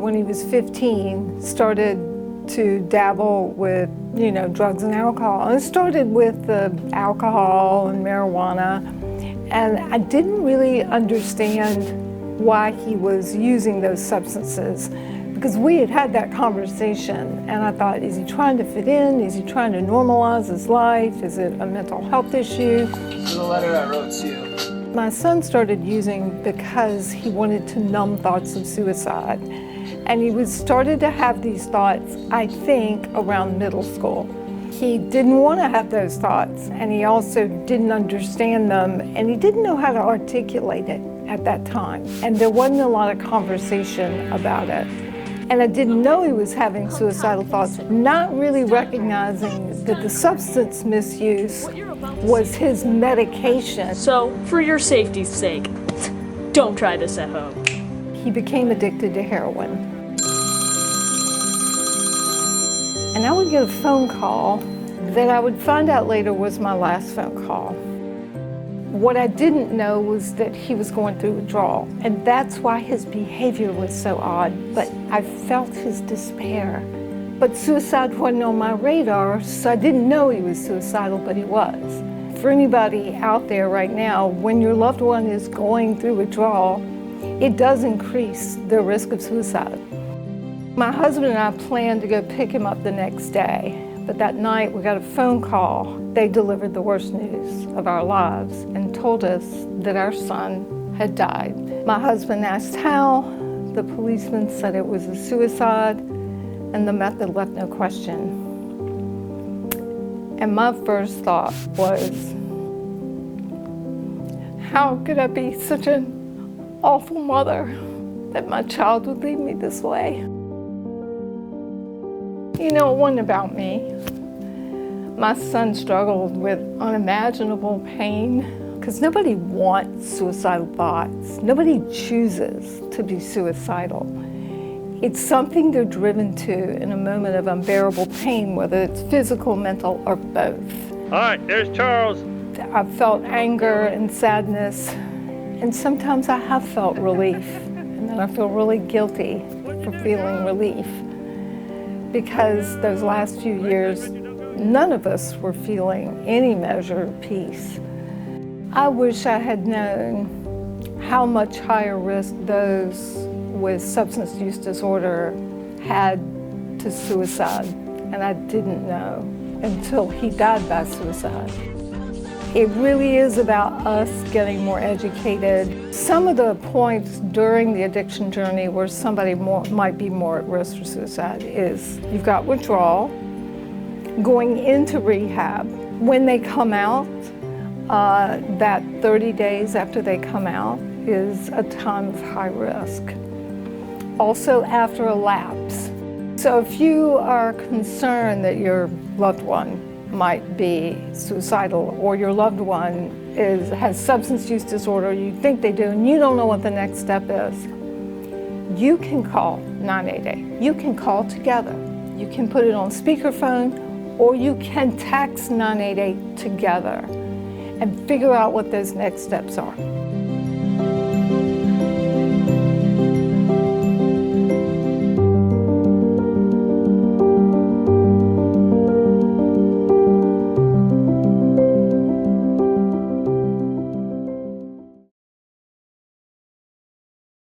when he was 15, started to dabble with, drugs and alcohol. And it started with the alcohol and marijuana. And I didn't really understand why he was using those substances, because we had had that conversation, and I thought, is he trying to fit in? Is he trying to normalize his life? Is it a mental health issue? The letter I wrote to you. My son started using because he wanted to numb thoughts of suicide. And he started to have these thoughts, I think, around middle school. He didn't want to have those thoughts, and he also didn't understand them, and he didn't know how to articulate it at that time. And there wasn't a lot of conversation about it. And I didn't know he was having suicidal thoughts, not really recognizing that the substance misuse was his medication. So, for your safety's sake, don't try this at home. He became addicted to heroin. And I would get a phone call that I would find out later was my last phone call. What I didn't know was that he was going through withdrawal, and that's why his behavior was so odd. But I felt his despair. But suicide wasn't on my radar, so I didn't know he was suicidal, but he was. For anybody out there right now, when your loved one is going through withdrawal, it does increase the risk of suicide. My husband and I planned to go pick him up the next day, but that night we got a phone call. They delivered the worst news of our lives and told us that our son had died. My husband asked how. The policeman said it was a suicide, and the method left no question. And my first thought was, how could I be such an awful mother that my child would leave me this way? It wasn't about me. My son struggled with unimaginable pain, because nobody wants suicidal thoughts. Nobody chooses to be suicidal. It's something they're driven to in a moment of unbearable pain, whether it's physical, mental, or both. All right, there's Charles. I've felt anger and sadness, and sometimes I have felt relief, and then I feel really guilty for feeling relief, because those last few years, none of us were feeling any measure of peace. I wish I had known how much higher risk those with substance use disorder had to suicide, and I didn't know until he died by suicide. It really is about us getting more educated. Some of the points during the addiction journey where somebody might be more at risk for suicide is you've got withdrawal, going into rehab. When they come out, that 30 days after they come out is a time of high risk. Also after a lapse. So if you are concerned that your loved one might be suicidal, or your loved one has substance use disorder, you think they do, and you don't know what the next step is, you can call 988. You can call together. You can put it on speakerphone, or you can text 988 together and figure out what those next steps are.